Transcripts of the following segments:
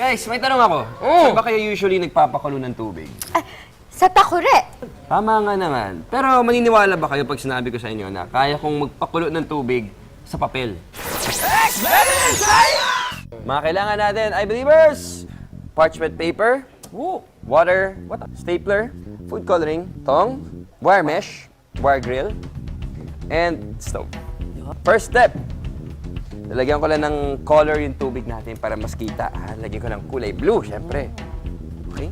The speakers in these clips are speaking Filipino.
Guys, may tanong ako. Saan ba kayo usually nagpapakulo ng tubig? Sa takure. Tama nga naman. Pero maniniwala ba kayo pag sinabi ko sa inyo na kaya kong magpakulo ng tubig sa papel? Mga kailangan natin, I believers, parchment paper, water, stapler, food coloring, tong, wire mesh, wire grill, and stove. First step, lalagyan ko lang ng color yung tubig natin para mas kita. Lagyan ko ng kulay blue, syempre. Okay?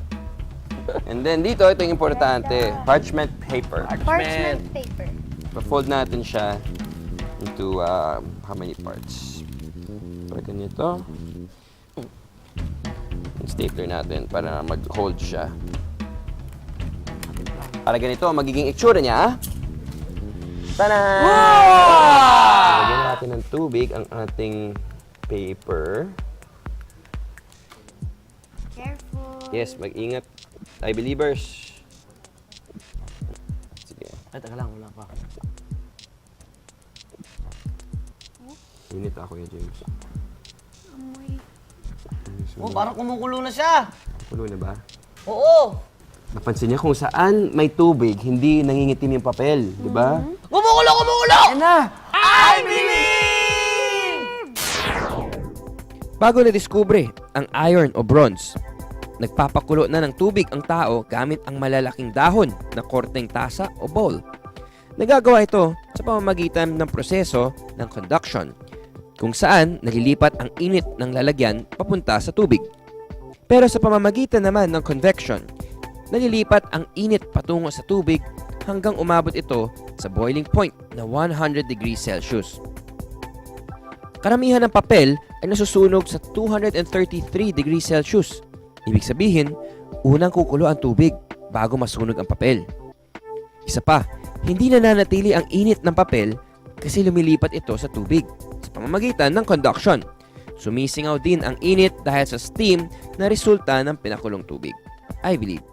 And then dito, ito yung importante, parchment paper. Parchment paper. Pa-fold natin siya into how many parts? Para ganito. Yung stapler natin para mag-hold siya. Para ganito, magiging itsura niya. Tada! Lagyan natin ng tubig ang ating paper. Careful. Yes, mag-ingat. I believers. Sige. Ay, taga lang, wala pa. Init ako yun, James. Amoy. Oh, parang kumukulo na siya. Pulo na ba? Oo. Napansin niya kung saan may tubig, hindi nangingitim yung papel, di ba? Kumukulo, kumukulo! Yan na! I believe! Bago na-discover ang iron o bronze, nagpapakulo na ng tubig ang tao gamit ang malalaking dahon na korteng tasa o bowl. Nagagawa ito sa pamamagitan ng proseso ng conduction, kung saan nalilipat ang init ng lalagyan papunta sa tubig. Pero sa pamamagitan naman ng convection, nalilipat ang init patungo sa tubig hanggang umabot ito sa boiling point na 100 degrees Celsius. Karamihan ng papel ay nasusunog sa 233 degrees Celsius. Ibig sabihin, unang kukulo ang tubig bago masunog ang papel. Isa pa, hindi nananatili ang init ng papel kasi lumilipat ito sa tubig sa pamamagitan ng conduction. Sumisingaw din ang init dahil sa steam na resulta ng pinakulong tubig. I believe.